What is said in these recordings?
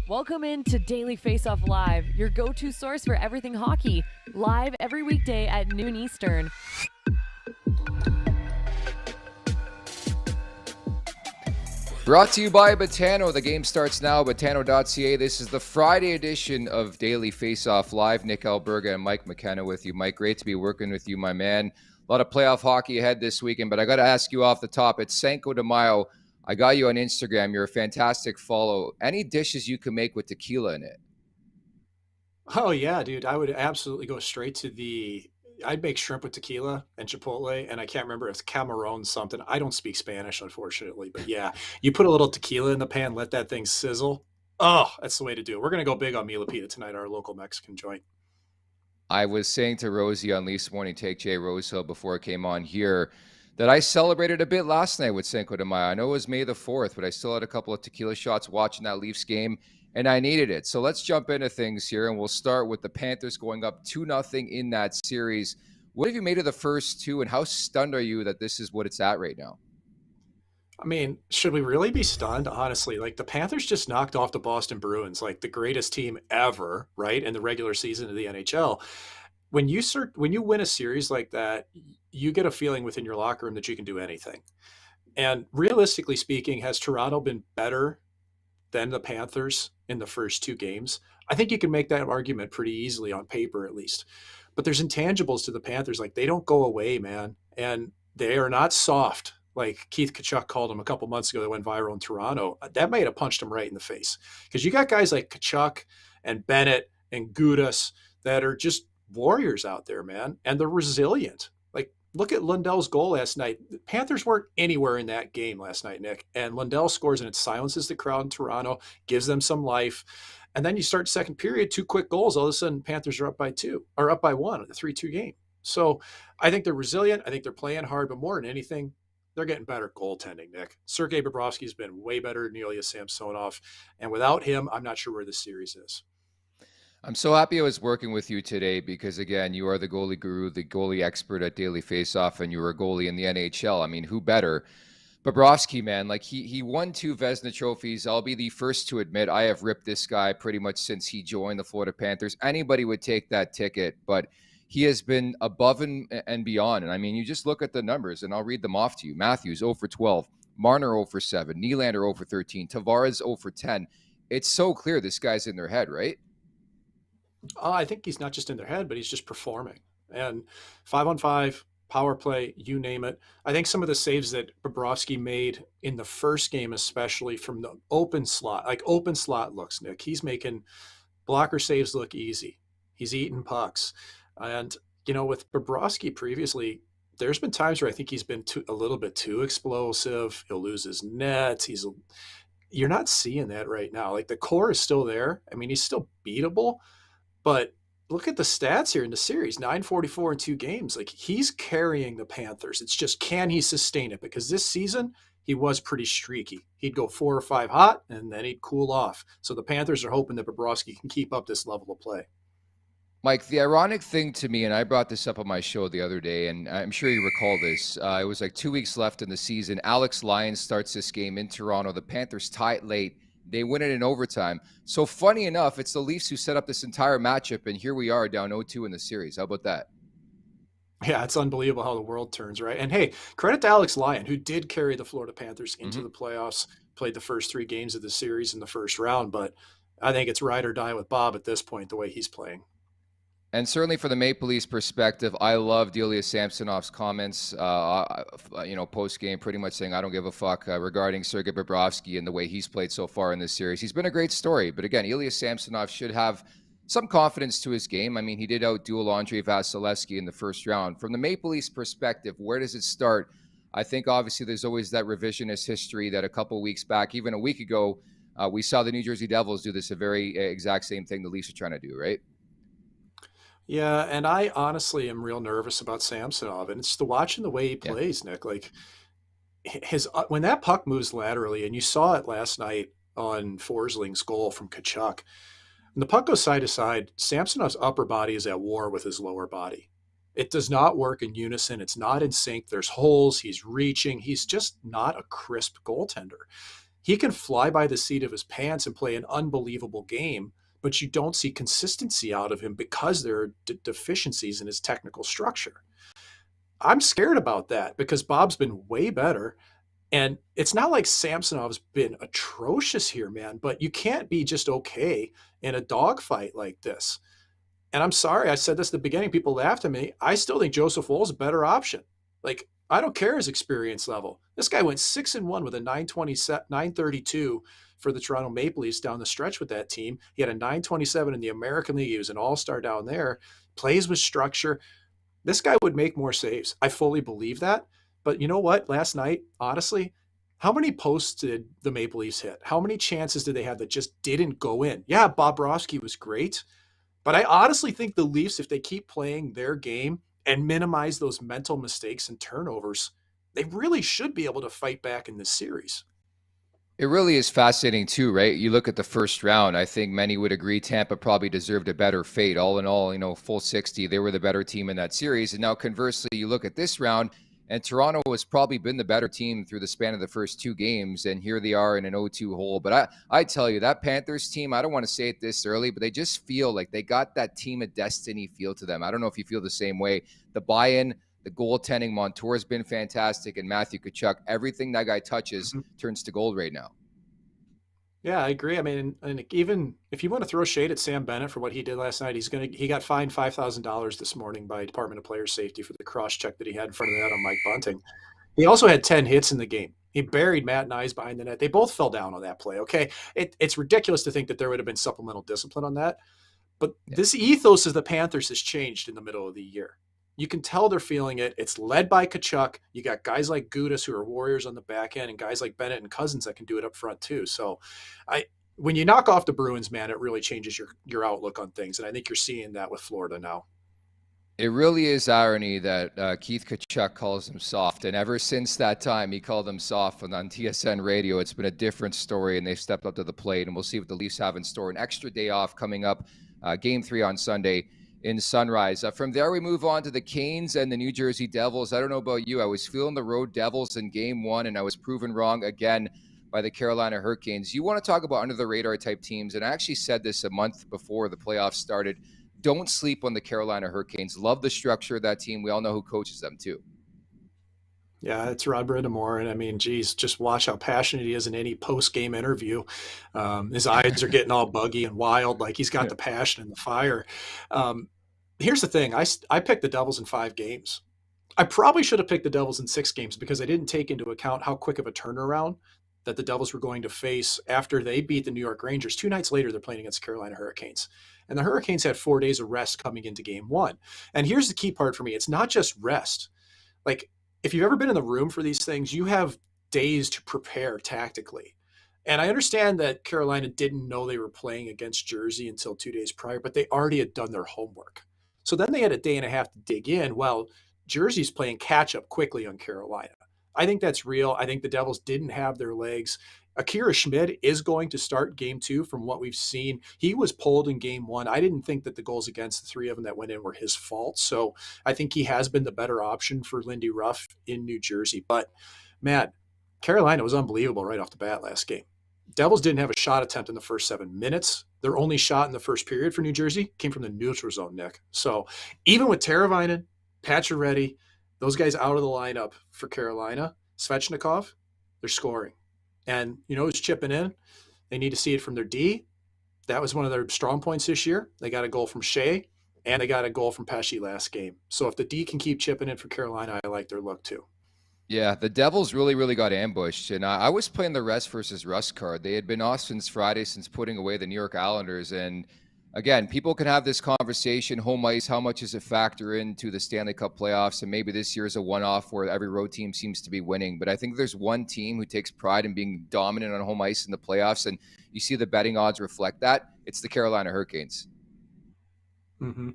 Welcome in to Daily Faceoff Live, your go-to source for everything hockey. Live every weekday at noon Eastern. Brought to you by Betano. The game starts now, Betano.ca. This is the Friday edition of Daily Faceoff Live. Nick Alberga and Mike McKenna with you. Mike, great to be working with you, my man. A lot of playoff hockey ahead this weekend, but I got to ask you off the top. It's Cinco de Mayo. I got you on Instagram. You're a fantastic follow. Any dishes you can make with tequila in it? Oh yeah, dude. I would absolutely go straight to I'd make shrimp with tequila and chipotle, and I can't remember if it's Cameron something. I don't speak Spanish, unfortunately, but yeah, you put a little tequila in the pan, let that thing sizzle. Oh, that's the way to do it. We're going to go big on Milipita tonight, our local Mexican joint. I was saying to Rosie on Leafs Morning Take, Jay Rosehill, before I came on here, that I celebrated a bit last night with Cinco de Mayo. I know it was May the 4th, but I still had a couple of tequila shots watching that Leafs game, and I needed it. So let's jump into things here, and we'll start with the Panthers going up 2-0 in that series. What have you made of the first two, and how stunned are you that this is what it's at right now? I mean, should we really be stunned? Honestly, like the Panthers just knocked off the Boston Bruins, like the greatest team ever, right? In the regular season of the NHL. When you win a series like that, you get a feeling within your locker room that you can do anything. And realistically speaking, has Toronto been better than the Panthers in the first two games? I think you can make that argument pretty easily on paper, at least. But there's intangibles to the Panthers. Like, they don't go away, man. And they are not soft. Like Keith Tkachuk called them a couple months ago that went viral in Toronto. That might have punched him right in the face. Because you got guys like Tkachuk and Bennett and Gudas that are just warriors out there, man. And they're resilient. Like, look at Lundell's goal last night. The Panthers weren't anywhere in that game last night, Nick. And Lundell scores, and it silences the crowd in Toronto, gives them some life. And then you start second period, 2 quick goals. All of a sudden, Panthers are up by 2, or up by 1 in the 3-2 game. So I think they're resilient. I think they're playing hard, but more than anything, they're getting better goaltending, Nick. Sergei Bobrovsky's been way better than Ilya Samsonov. And without him, I'm not sure where this series is. I'm so happy I was working with you today because, again, you are the goalie guru, the goalie expert at Daily Faceoff, and you were a goalie in the NHL. I mean, who better? Bobrovsky, man, like he won 2 Vezina trophies. I'll be the first to admit I have ripped this guy pretty much since he joined the Florida Panthers. Anybody would take that ticket, but he has been above and beyond. And I mean, you just look at the numbers, and I'll read them off to you. Matthews, 0 for 12. Marner, 0 for 7. Nylander, 0 for 13. Tavares, 0 for 10. It's so clear this guy's in their head, right? I think he's not just in their head, but he's just performing. And 5-on-5, power play, you name it. I think some of the saves that Bobrovsky made in the first game, especially from the open slot, like open slot looks, Nick, he's making blocker saves look easy. He's eating pucks. And, you know, with Bobrovsky previously, there's been times where I think he's been a little bit too explosive. He'll lose his nets. You're not seeing that right now. Like, the core is still there. I mean, he's still beatable, but look at the stats here in the series, 944 in 2 games. Like, he's carrying the Panthers. It's just, can he sustain it? Because this season, he was pretty streaky. He'd go 4 or 5 hot, and then he'd cool off. So the Panthers are hoping that Bobrovsky can keep up this level of play. Mike, the ironic thing to me, and I brought this up on my show the other day, and I'm sure you recall this, it was like 2 weeks left in the season. Alex Lyons starts this game in Toronto. The Panthers tie it late. They win it in overtime. So funny enough, it's the Leafs who set up this entire matchup, and here we are down 0-2 in the series. How about that? Yeah, it's unbelievable how the world turns, right? And hey, credit to Alex Lyon, who did carry the Florida Panthers into the playoffs, played the first 3 games of the series in the first round, but I think it's ride or die with Bob at this point, the way he's playing. And certainly from the Maple Leafs perspective, I loved Ilya Samsonov's comments, post-game, pretty much saying, I don't give a fuck regarding Sergei Bobrovsky and the way he's played so far in this series. He's been a great story. But again, Ilya Samsonov should have some confidence to his game. I mean, he did outduel Andrei Vasilevsky in the first round. From the Maple Leafs perspective, where does it start? I think obviously there's always that revisionist history that a couple weeks back, even a week ago, we saw the New Jersey Devils do this, a very exact same thing the Leafs are trying to do, right? Yeah, and I honestly am real nervous about Samsonov, and it's the watching the way he plays, Nick. Like, his when that puck moves laterally, and you saw it last night on Forsling's goal from Tkachuk, when the puck goes side to side, Samsonov's upper body is at war with his lower body. It does not work in unison. It's not in sync. There's holes. He's reaching. He's just not a crisp goaltender. He can fly by the seat of his pants and play an unbelievable game, but you don't see consistency out of him because there are deficiencies in his technical structure. I'm scared about that because Bob's been way better. And it's not like Samsonov's been atrocious here, man, but you can't be just okay in a dogfight like this. And I'm sorry, I said this at the beginning. People laughed at me. I still think Joseph Woll's a better option. Like, I don't care his experience level. This guy went 6-1 with a 932 for the Toronto Maple Leafs down the stretch with that team. He had a 927 in the American League. He was an all-star down there, plays with structure. This guy would make more saves. I fully believe that. But you know what? Last night, honestly, how many posts did the Maple Leafs hit? How many chances did they have that just didn't go in? Yeah, Bobrovsky was great. But I honestly think the Leafs, if they keep playing their game and minimize those mental mistakes and turnovers, they really should be able to fight back in this series. It really is fascinating too, right? You look at the first round, I think many would agree Tampa probably deserved a better fate. All in all, full 60, they were the better team in that series. And now conversely, you look at this round, and Toronto has probably been the better team through the span of the first two games, and here they are in an 0-2 hole. But I tell you, that Panthers team, I don't want to say it this early, but they just feel like they got that team of destiny feel to them. I don't know if you feel the same way. The buy-in, the goaltending, Montour's been fantastic, and Matthew Tkachuk, everything that guy touches turns to gold right now. Yeah, I agree. I mean, and even if you want to throw shade at Sam Bennett for what he did last night, he got fined $5,000 this morning by Department of Player Safety for the cross check that he had in front of the net on Mike Bunting. He also had 10 hits in the game. He buried Matt Nyes behind the net. They both fell down on that play. Okay, it's ridiculous to think that there would have been supplemental discipline on that, but this ethos of the Panthers has changed in the middle of the year. You can tell they're feeling it. It's led by Tkachuk. You got guys like Gudas who are warriors on the back end and guys like Bennett and Cousins that can do it up front too. So when you knock off the Bruins, man, it really changes your outlook on things. And I think you're seeing that with Florida now. It really is irony that Keith Tkachuk calls him soft. And ever since that time, he called him soft. And on TSN radio, it's been a different story, and they've stepped up to the plate. And we'll see what the Leafs have in store. An extra day off coming up, Game 3 on Sunday in Sunrise. From there, we move on to the Canes and the New Jersey Devils. I don't know about you. I was feeling the road Devils in Game 1, and I was proven wrong again by the Carolina Hurricanes. You want to talk about under-the-radar type teams, and I actually said this a month before the playoffs started. Don't sleep on the Carolina Hurricanes. Love the structure of that team. We all know who coaches them, too. Yeah, it's Rod Brindamore. And I mean, geez, just watch how passionate he is in any post-game interview. His eyes are getting all buggy and wild. Like he's got the passion and the fire. Here's the thing. I picked the Devils in 5 games. I probably should have picked the Devils in 6 games because I didn't take into account how quick of a turnaround that the Devils were going to face after they beat the New York Rangers. 2 nights later, they're playing against the Carolina Hurricanes. And the Hurricanes had 4 days of rest coming into Game 1. And here's the key part for me. It's not just rest. Like, if you've ever been in the room for these things, you have days to prepare tactically. And I understand that Carolina didn't know they were playing against Jersey until 2 days prior, but they already had done their homework. So then they had a day and a half to dig in while Jersey's playing catch up quickly on Carolina. I think that's real. I think the Devils didn't have their legs. Akira Schmid is going to start Game 2 from what we've seen. He was pulled in Game 1. I didn't think that the goals against the 3 of them that went in were his fault. So I think he has been the better option for Lindy Ruff in New Jersey. But, man, Carolina was unbelievable right off the bat last game. Devils didn't have a shot attempt in the first 7 minutes. Their only shot in the first period for New Jersey came from the neutral zone, Nick. So even with Teravainen, Pacioretty, those guys out of the lineup for Carolina, Svechnikov, they're scoring. And you know who's chipping in? They need to see it from their D. That was one of their strong points this year. They got a goal from Shea, and they got a goal from Pesce last game. So if the D can keep chipping in for Carolina, I like their look too. Yeah, the Devils really got ambushed. And I was playing the rest versus rust card. They had been off since Friday since putting away the New York Islanders. And again, people can have this conversation, home ice, how much does it factor into the Stanley Cup playoffs? And maybe this year is a one-off where every road team seems to be winning. But I think there's one team who takes pride in being dominant on home ice in the playoffs, and you see the betting odds reflect that. It's the Carolina Hurricanes. Mm-hmm.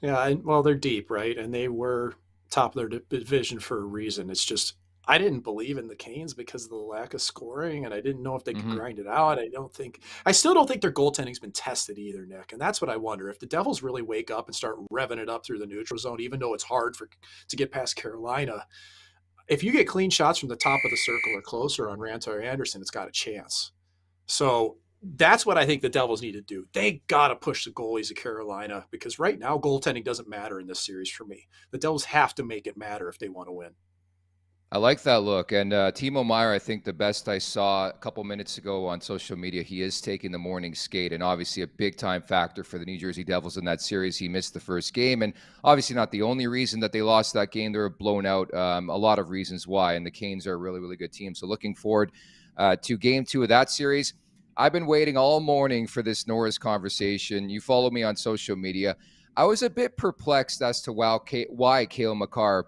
Yeah, well, they're deep, right? And they were top of their division for a reason. It's just I didn't believe in the Canes because of the lack of scoring, and I didn't know if they could grind it out. I still don't think their goaltending's been tested either, Nick. And that's what I wonder. If the Devils really wake up and start revving it up through the neutral zone, even though it's hard to get past Carolina, if you get clean shots from the top of the circle or closer on Ranta or Anderson, it's got a chance. So that's what I think the Devils need to do. They got to push the goalies of Carolina, because right now goaltending doesn't matter in this series for me. The Devils have to make it matter if they want to win. I like that look. And Timo Meier, I think the best I saw a couple minutes ago on social media, he is taking the morning skate, and obviously a big-time factor for the New Jersey Devils in that series. He missed the first game, and obviously not the only reason that they lost that game. They were blown out. A lot of reasons why, and the Canes are a really, really good team. So looking forward to Game 2 of that series. I've been waiting all morning for this Norris conversation. You follow me on social media. I was a bit perplexed as to why Cale Makar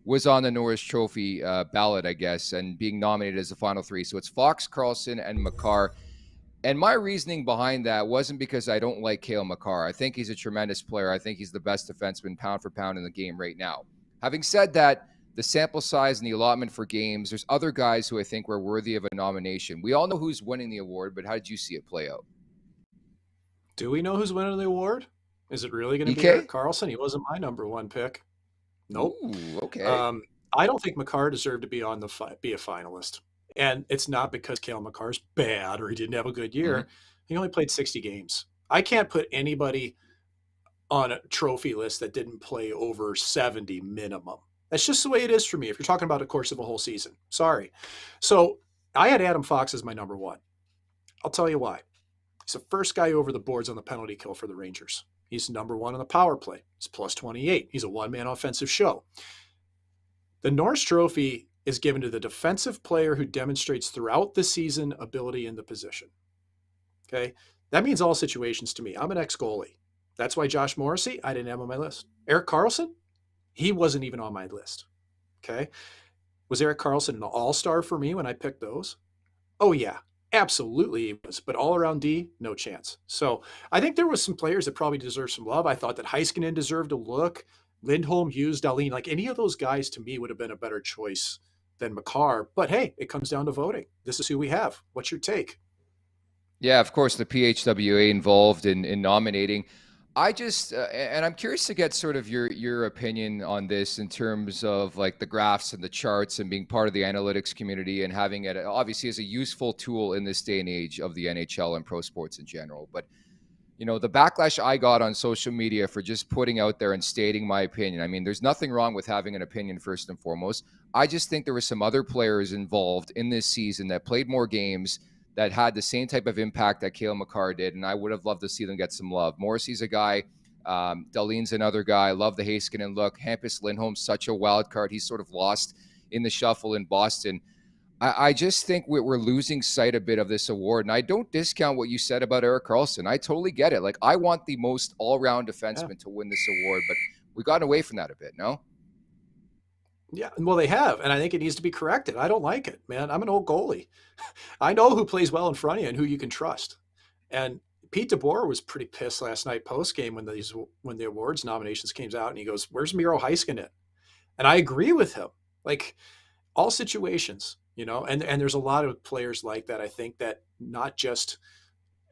was on the Norris Trophy ballot, I guess, and being nominated as the final three. So it's Fox, Carlson, and Makar. And my reasoning behind that wasn't because I don't like Cale Makar. I think he's a tremendous player. I think he's the best defenseman pound for pound in the game right now. Having said that, the sample size and the allotment for games, there's other guys who I think were worthy of a nomination. We all know who's winning the award, but how did you see it play out? Do we know who's winning the award? Is it really going to be Erik Karlsson? He wasn't my number one pick. Nope. Ooh, okay. I don't think Makar deserved to be on be a finalist. And it's not because Cale Makar's bad or he didn't have a good year. Mm-hmm. He only played 60 games. I can't put anybody on a trophy list that didn't play over 70 minimum. That's just the way it is for me if you're talking about the course of a whole season. Sorry. So I had Adam Fox as my number one. I'll tell you why. He's the first guy over the boards on the penalty kill for the Rangers. He's number one on the power play. He's plus 28. He's a one-man offensive show. The Norris Trophy is given to the defensive player who demonstrates throughout the season ability in the position. Okay? That means all situations to me. I'm an ex-goalie. That's why Josh Morrissey, I didn't have on my list. Erik Karlsson, he wasn't even on my list. Okay? Was Erik Karlsson an all-star for me when I picked those? Oh, yeah. Absolutely he was, but all around D, no chance. So I think there was some players that probably deserve some love. I thought that Heiskanen deserved a look. Lindholm, Hughes, Dahlin, like any of those guys to me would have been a better choice than Makar. But hey, it comes down to voting. This is who we have. What's your take? Yeah, of course, the PHWA involved in nominating. I just, and I'm curious to get sort of your opinion on this in terms of like the graphs and the charts and being part of the analytics community and having it obviously as a useful tool in this day and age of the NHL and pro sports in general. But, you know, the backlash I got on social media for just putting out there and stating my opinion. I mean, there's nothing wrong with having an opinion first and foremost. I just think there were some other players involved in this season that played more games that had the same type of impact that Cale Makar did, and I would have loved to see them get some love. Morrissey's a guy. Dahlin's another guy. I love the Heiskanen look. Hampus Lindholm's such a wild card. He's sort of lost in the shuffle in Boston. I just think we're losing sight a bit of this award, and I don't discount what you said about Erik Karlsson. I totally get it. Like, I want the most all-round defenseman to win this award, but we've gotten away from that a bit, no? Yeah, well, they have, and I think it needs to be corrected. I don't like it, man. I'm an old goalie. I know who plays well in front of you and who you can trust. And Pete DeBoer was pretty pissed last night post-game when the awards nominations came out, and he goes, "Where's Miro Heiskanen?" And I agree with him. Like, all situations, you know, and there's a lot of players like that. I think that not just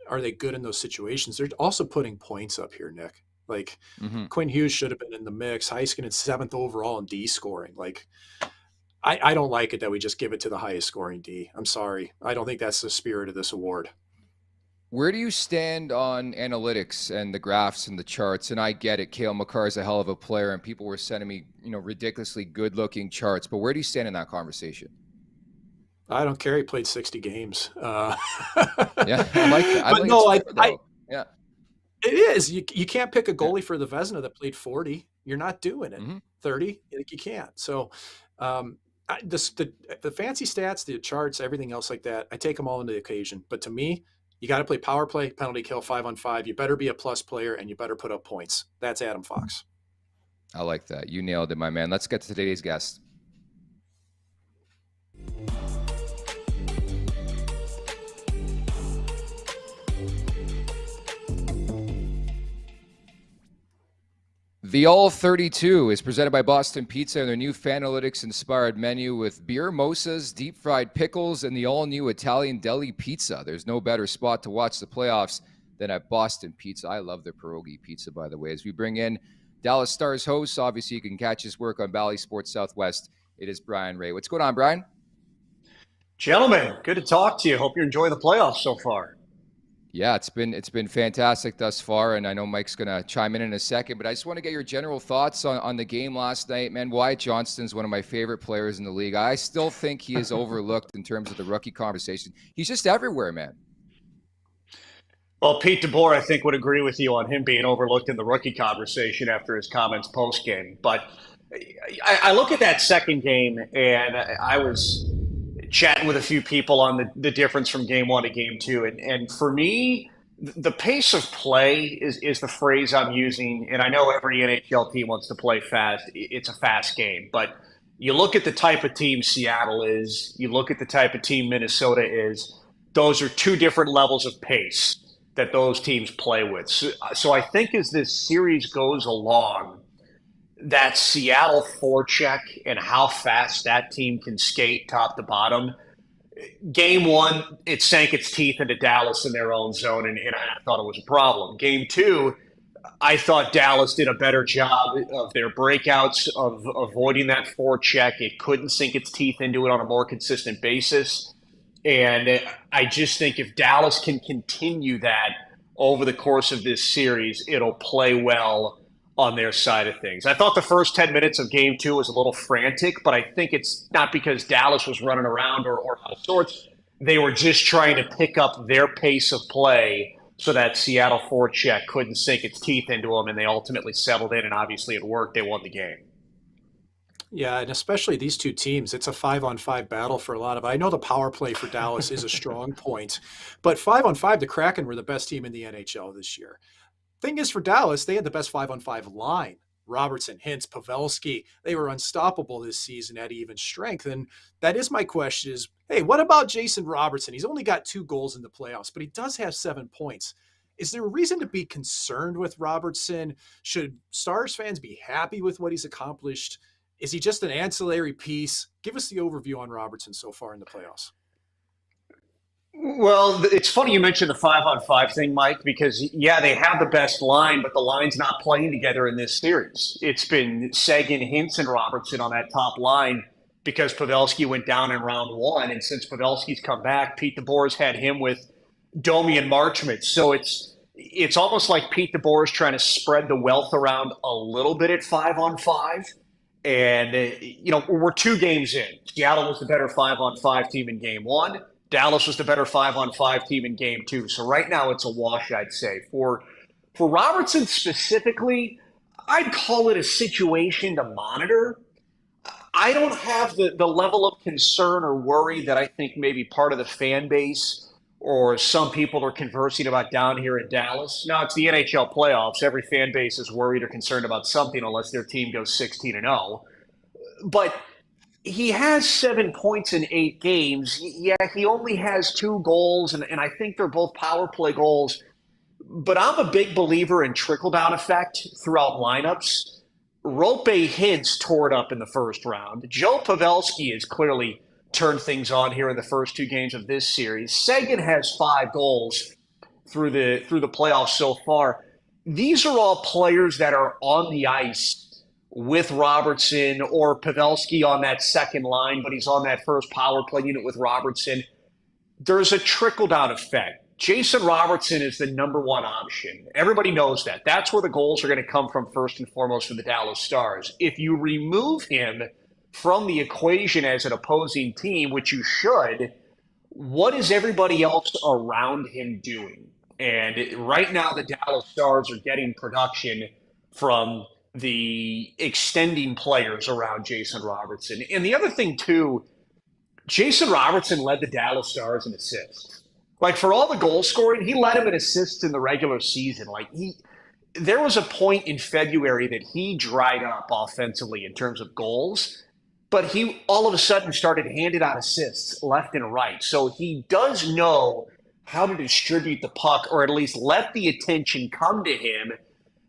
are they good in those situations, they're also putting points up here, Nick. Like, Quinn Hughes should have been in the mix. Heiskanen 7th overall in D scoring. Like, I don't like it that we just give it to the highest scoring D. I'm sorry. I don't think that's the spirit of this award. Where do you stand on analytics and the graphs and the charts? And I get it. Cale Makar is a hell of a player, and people were sending me, you know, ridiculously good-looking charts. But where do you stand in that conversation? I don't care. He played 60 games. Yeah, I like that. Yeah. It is. You can't pick a goalie for the Vezina that played 40. You're not doing it. 30. Like, you can't. So the fancy stats, the charts, everything else like that, I take them all into the occasion. But to me, you got to play power play, penalty kill, 5-on-5. You better be a plus player, and you better put up points. That's Adam Fox. I like that. You nailed it, my man. Let's get to today's guest. The All 32 is presented by Boston Pizza and their new Fanalytics-inspired menu with beer, mosas, deep-fried pickles, and the all-new Italian deli pizza. There's no better spot to watch the playoffs than at Boston Pizza. I love their pierogi pizza, by the way. As we bring in Dallas Stars host, obviously you can catch his work on Bally Sports Southwest It is Brien Rae. What's going on, Brien? Gentlemen, good to talk to you. Hope you're enjoying the playoffs so far. Yeah, it's been fantastic thus far, and I know Mike's going to chime in a second, but I just want to get your general thoughts on the game last night. Man, Wyatt Johnston's one of my favorite players in the league. I still think he is overlooked in terms of the rookie conversation. He's just everywhere, man. Well, Pete DeBoer, I think, would agree with you on him being overlooked in the rookie conversation after his comments post-game. But I look at that second game, and I was chatting with a few people on the difference from game one to game two. And for me, the pace of play is the phrase I'm using. And I know every NHL team wants to play fast. It's a fast game. But you look at the type of team Seattle is, you look at the type of team Minnesota is, those are two different levels of pace that those teams play with. So I think as this series goes along, that Seattle forecheck and how fast that team can skate top to bottom. Game one, it sank its teeth into Dallas in their own zone, and I thought it was a problem. Game two, I thought Dallas did a better job of their breakouts, of avoiding that forecheck. It couldn't sink its teeth into it on a more consistent basis. And I just think if Dallas can continue that over the course of this series, it'll play well on their side of things. I thought the first 10 minutes of game two was a little frantic, but I think it's not because Dallas was running around or out of sorts. They were just trying to pick up their pace of play so that Seattle forecheck couldn't sink its teeth into them, and they ultimately settled in, and obviously it worked. They won the game. Yeah, and especially these two teams, it's a 5-on-5 battle for a lot of. I know the power play for Dallas is a strong point, but 5-on-5, the Kraken were the best team in the NHL this year. Thing is, for Dallas, they had the best 5-on-5 line. Robertson, Hintz, Pavelski, they were unstoppable this season at even strength. And that is my question is, hey, what about Jason Robertson? He's only got 2 goals in the playoffs, but he does have 7 points. Is there a reason to be concerned with Robertson? Should Stars fans be happy with what he's accomplished? Is he just an ancillary piece? Give us the overview on Robertson so far in the playoffs. Well, it's funny you mentioned the 5-on-5 thing, Mike, because, yeah, they have the best line, but the line's not playing together in this series. It's been Seguin, Hintz, and Robertson on that top line because Pavelski went down in round one. And since Pavelski's come back, Pete DeBoer's had him with Domi and Marchment. So it's almost like Pete DeBoer's trying to spread the wealth around a little bit at 5-on-5. And, we're 2 games in. Seattle was the better 5-on-5 team in game one. Dallas was the better 5-on-5 team in game two. So right now it's a wash, I'd say. For Robertson specifically, I'd call it a situation to monitor. I don't have the level of concern or worry that I think maybe part of the fan base or some people are conversing about down here in Dallas. Now, it's the NHL playoffs. Every fan base is worried or concerned about something unless their team goes 16-0. But he has 7 points in 8 games. Yeah, he only has 2 goals, and I think they're both power play goals. But I'm a big believer in trickle-down effect throughout lineups. Rope Hintz tore it up in the first round. Joe Pavelski has clearly turned things on here in the first 2 games of this series. Seguin has 5 goals through the playoffs so far. These are all players that are on the ice with Robertson or Pavelski on that second line, but he's on that first power play unit with Robertson. There's a trickle-down effect. Jason Robertson is the number 1 option. Everybody knows that. That's where the goals are going to come from first and foremost for the Dallas Stars. If you remove him from the equation as an opposing team, which you should, what is everybody else around him doing? And right now the Dallas Stars are getting production from the extending players around Jason Robertson. And the other thing, too, Jason Robertson led the Dallas Stars in assists. Like, for all the goal scoring, he led him in assists in the regular season. There was a point in February that he dried up offensively in terms of goals, but he all of a sudden started handing out assists left and right. So he does know how to distribute the puck, or at least let the attention come to him,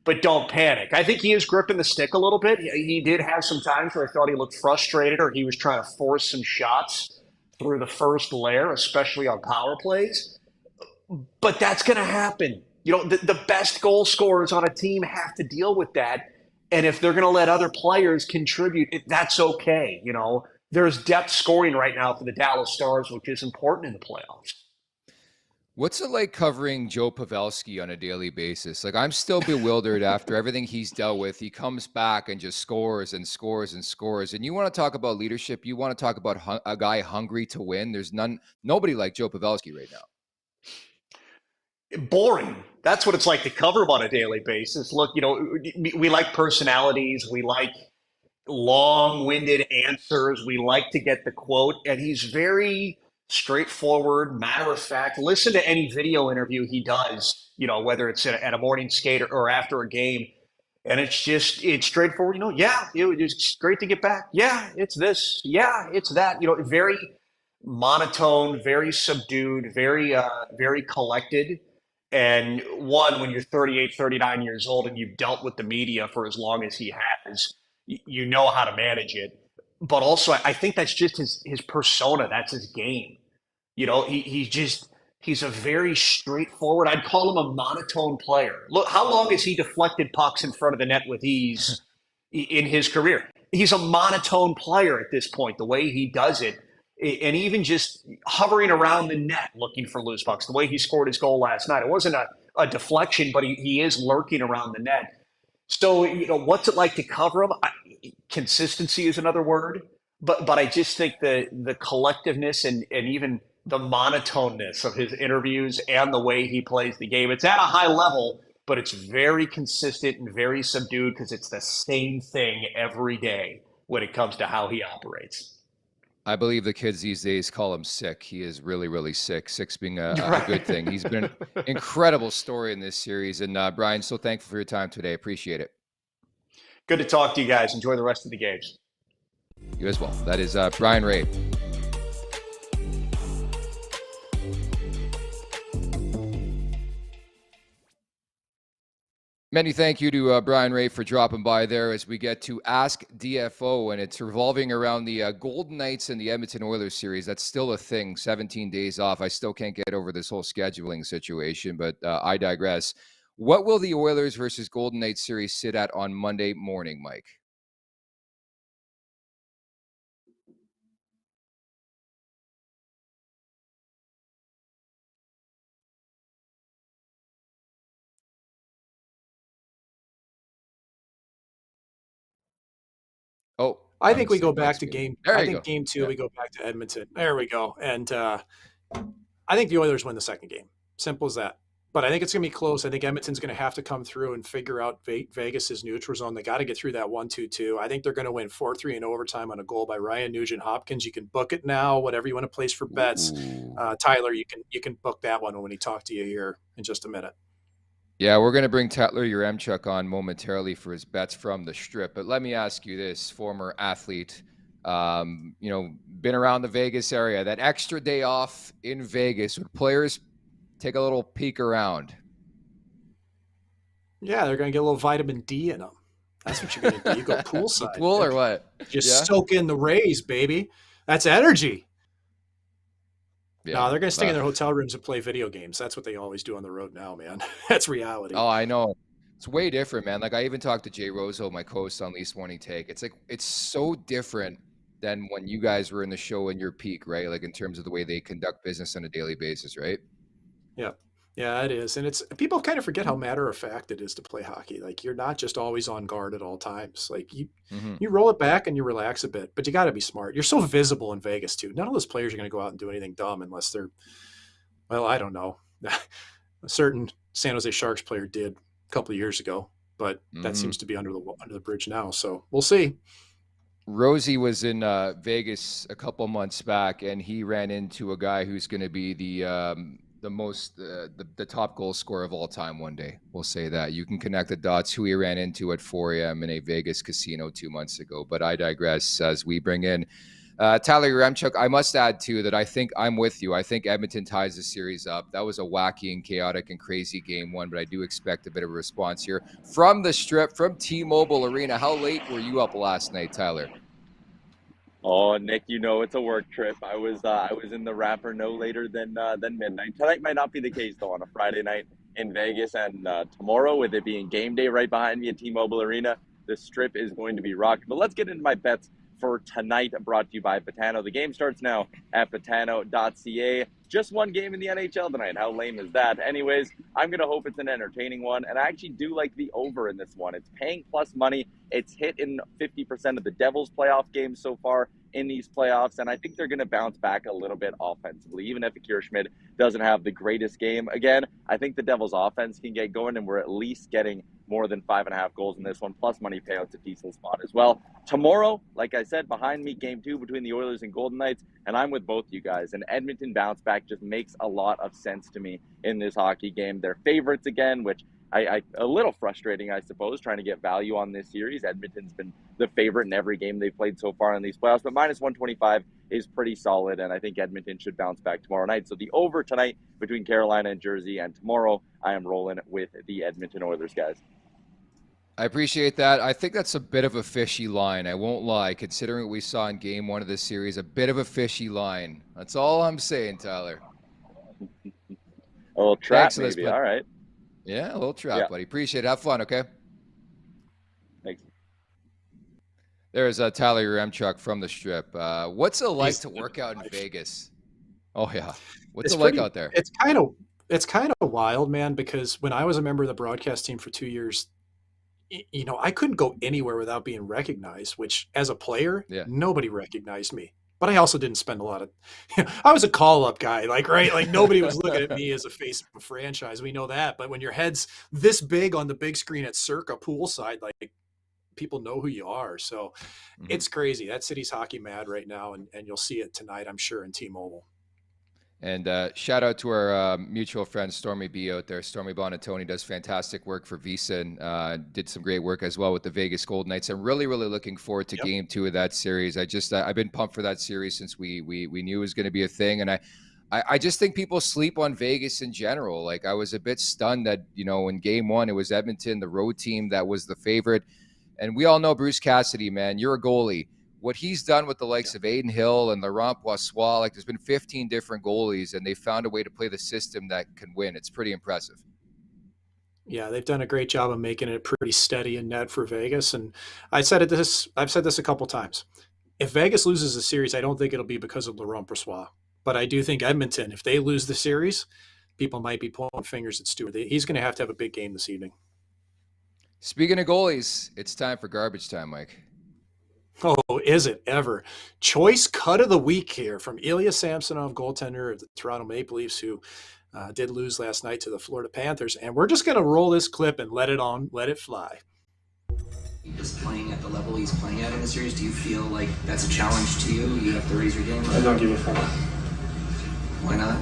but don't panic. I think he is gripping the stick a little bit. He did have some times where I thought he looked frustrated or he was trying to force some shots through the first layer, especially on power plays. But that's going to happen. The best goal scorers on a team have to deal with that. And if they're going to let other players contribute, that's okay. There's depth scoring right now for the Dallas Stars, which is important in the playoffs. What's it like covering Joe Pavelski on a daily basis? Like, I'm still bewildered after everything he's dealt with. He comes back and just scores and scores and scores. And you want to talk about leadership? You want to talk about a guy hungry to win? There's nobody like Joe Pavelski right now. Boring. That's what it's like to cover him on a daily basis. Look, we like personalities. We like long-winded answers. We like to get the quote. And he's very straightforward, matter of fact. Listen to any video interview he does, whether it's at a morning skate or after a game. And it's straightforward. Yeah, it's great to get back. Yeah, it's this. Yeah, it's that. Very monotone, very subdued, very collected. And when you're 38, 39 years old and you've dealt with the media for as long as he has, you know how to manage it. But also, I think that's just his persona. That's his game. He's a very straightforward, I'd call him a monotone player. Look, how long has he deflected pucks in front of the net with ease in his career? He's a monotone player at this point, the way he does it. And even just hovering around the net looking for loose pucks, the way he scored his goal last night. It wasn't a deflection, but he is lurking around the net. So, what's it like to cover him? Consistency is another word. But I just think the collectiveness and even the monotoneness of his interviews and the way he plays the game, it's at a high level, but it's very consistent and very subdued because it's the same thing every day when it comes to how he operates. I believe the kids these days call him sick. He is really, really sick. Sick's being a good thing. He's been an incredible story in this series. And Brien, so thankful for your time today. Appreciate it. Good to talk to you guys. Enjoy the rest of the games. You as well. That is Brien Rae. Many thank you to Brien Rae for dropping by there as we get to Ask DFO, and it's revolving around the Golden Knights and the Edmonton Oilers series. That's still a thing, 17 days off. I still can't get over this whole scheduling situation, but I digress. What will the Oilers versus Golden Knights series sit at on Monday morning, Mike? Oh, I think we go back to game. I think game two, yeah. We go back to Edmonton. There we go. And I think the Oilers win the second game. Simple as that. But I think it's going to be close. I think Edmonton's going to have to come through and figure out Vegas's neutral zone. They got to get through that 1-2-2. I think they're going to win 4-3 in overtime on a goal by Ryan Nugent-Hopkins. You can book it now, whatever you want to place for bets. Tyler, you can book that one when he talks to you here in just a minute. Yeah, we're going to bring Tatler Yaremchuk on momentarily for his bets from the Strip. But let me ask you this, former athlete, been around the Vegas area, that extra day off in Vegas, would players take a little peek around? Yeah, they're going to get a little vitamin D in them. That's what you're going to do. You go poolside. Pool or what? Just soak in the rays, baby. That's energy. Yeah, no, they're going to stay in their hotel rooms and play video games. That's what they always do on the road now, man. That's reality. Oh, I know. It's way different, man. Like, I even talked to Jay Roseau, my co-host on Leafs Morning Take. It's like, it's so different than when you guys were in the show in your peak, right? Like, in terms of the way they conduct business on a daily basis, right? Yeah. Yeah, it is. And it's, people kind of forget how matter of fact it is to play hockey. Like, you're not just always on guard at all times. Like, you roll it back and you relax a bit, but you got to be smart. You're so visible in Vegas too. None of those players are going to go out and do anything dumb unless they're, well, I don't know. A certain San Jose Sharks player did a couple of years ago, but that seems to be under the bridge now. So we'll see. Rosie was in Vegas a couple months back, and he ran into a guy who's going to be the top goal scorer of all time one day. We'll say that. You can connect the dots who he ran into at 4 a.m. in a Vegas casino 2 months ago. But I digress as we bring in Tyler Yaremchuk. I must add, too, that I think I'm with you. I think Edmonton ties the series up. That was a wacky and chaotic and crazy game one, but I do expect a bit of a response here. From the Strip, from T-Mobile Arena, how late were you up last night, Tyler? Oh, Nick, it's a work trip. I was in the wrapper no later than midnight. Tonight might not be the case, though, on a Friday night in Vegas. And tomorrow, with it being game day right behind me at T-Mobile Arena, the strip is going to be rocked. But let's get into my bets for tonight, brought to you by Betano. The game starts now at betano.ca. Just one game in the NHL tonight. How lame is that? Anyways, I'm going to hope it's an entertaining one, and I actually do like the over in this one. It's paying plus money. It's hit in 50% of the Devils playoff games so far in these playoffs, and I think they're going to bounce back a little bit offensively, even if Akira Schmid doesn't have the greatest game. Again, I think the Devils offense can get going, and we're at least getting more than 5.5 goals in this one, plus money payout's a decent spot as well. Tomorrow, like I said, behind me, game 2 between the Oilers and Golden Knights, and I'm with both you guys. And Edmonton bounce back just makes a lot of sense to me in this hockey game. They're favorites again, which I a little frustrating, I suppose, trying to get value on this series. Edmonton's been the favorite in every game they've played so far in these playoffs, but minus 125 is pretty solid, and I think Edmonton should bounce back tomorrow night. So the over tonight between Carolina and Jersey, and tomorrow I am rolling with the Edmonton Oilers, guys. I appreciate that. I think that's a bit of a fishy line. I won't lie. Considering what we saw in game 1 of this series, a bit of a fishy line. That's all I'm saying, Tyler. A little trap, Thanks, maybe. All right. Yeah, a little trap, buddy. Appreciate it. Have fun, okay? Thanks. There's Tyler Yaremchuk from the Strip. What's it like to work out in Vegas? Oh, yeah. What's it like out there? It's kind of wild, man, because when I was a member of the broadcast team for 2 years, you know, I couldn't go anywhere without being recognized, which as a player, nobody recognized me. But I also didn't spend a lot of, I was a call-up guy, like nobody was looking at me as a face of a franchise. We know that. But when your head's this big on the big screen at Circa poolside, like people know who you are. So it's crazy. That city's hockey mad right now. And you'll see it tonight, I'm sure, in T-Mobile. And shout out to our mutual friend Stormy B out there. Stormy Bonatoni does fantastic work for Visa and did some great work as well with the Vegas Golden Knights. I'm really, really looking forward to game 2 of that series. I've been pumped for that series since we knew it was going to be a thing. And I just think people sleep on Vegas in general. Like, I was a bit stunned that, you know, in game 1, it was Edmonton, the road team, that was the favorite. And we all know Bruce Cassidy, man, you're a goalie. What he's done with the likes of Aiden Hill and Laurent Boissois, like, there's been 15 different goalies, and they found a way to play the system that can win. It's pretty impressive. Yeah, they've done a great job of making it pretty steady in net for Vegas. And I've said this a couple times. If Vegas loses the series, I don't think it'll be because of Laurent Boissois. But I do think Edmonton, if they lose the series, people might be pulling fingers at Stewart. He's going to have a big game this evening. Speaking of goalies, it's time for garbage time, Mike. Oh, is it ever? Choice cut of the week here from Ilya Samsonov, goaltender of the Toronto Maple Leafs, who did lose last night to the Florida Panthers. And we're just going to roll this clip and let it fly. Is playing at the level he's playing at in the series, do you feel like that's a challenge to you? You have to raise your game? I don't give a fuck. Why not?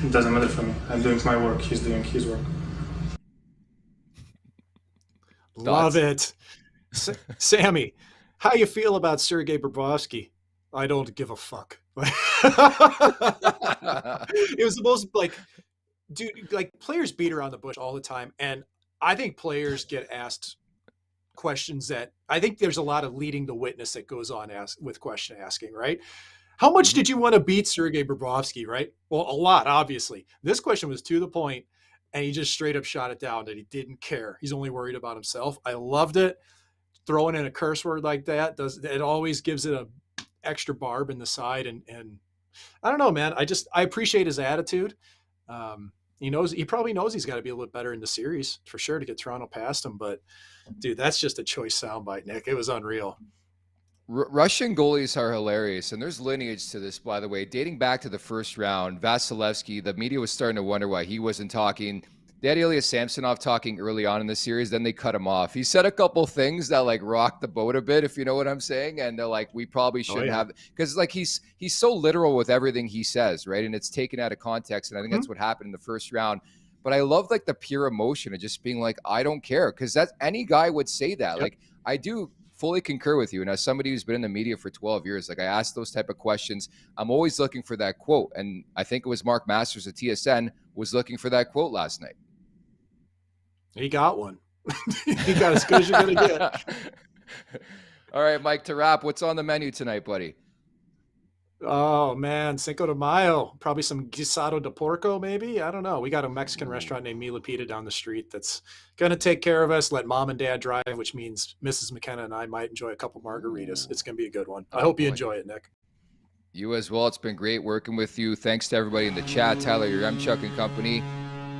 It doesn't matter for me. I'm doing my work. He's doing his work. Love it. Sammy, how you feel about Sergei Bobrovsky? I don't give a fuck. It was the most, players beat around the bush all the time. And I think players get asked questions that I think there's a lot of leading the witness that goes on with question asking, right? How much did you want to beat Sergei Bobrovsky, right? Well, a lot, obviously. This question was to the point, and he just straight up shot it down that he didn't care. He's only worried about himself. I loved it. Throwing in a curse word like that it always gives it a extra barb in the side. And I don't know, man. I appreciate his attitude. He probably knows he's got to be a little bit better in the series for sure to get Toronto past him. But dude, that's just a choice soundbite, Nick. It was unreal. Russian goalies are hilarious, and there's lineage to this, by the way. Dating back to the first round, Vasilevsky, the media was starting to wonder why he wasn't talking. They had Ilya Samsonov talking early on in the series, then they cut him off. He said a couple things that rocked the boat a bit, if you know what I'm saying. And they're like, we probably shouldn't have, because he's so literal with everything he says, right? And it's taken out of context. And I think that's what happened in the first round. But I love the pure emotion of just being like, I don't care, because that's any guy would say that. Yep. I do fully concur with you. And as somebody who's been in the media for 12 years, I ask those type of questions. I'm always looking for that quote. And I think it was Mark Masters at TSN was looking for that quote last night. He got one. He got as good as you're going to get. All right, Mike, to wrap, what's on the menu tonight, buddy? Oh man, Cinco de Mayo. Probably some guisado de porco, maybe. I don't know. We got a Mexican restaurant named Milipita down the street that's gonna take care of us. Let mom and dad drive, which means Mrs. McKenna and I might enjoy a couple margaritas. It's gonna be a good one. I hope you enjoy it, Nick. You as well. It's been great working with you. Thanks to everybody in the chat, Tyler, your Chuck and company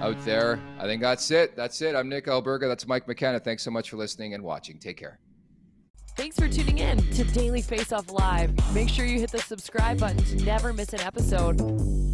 out there. I think that's it. I'm Nick Alberga. That's Mike McKenna. Thanks so much for listening and watching. Take care. Thanks for tuning in to Daily Faceoff Live. Make sure you hit the subscribe button to never miss an episode.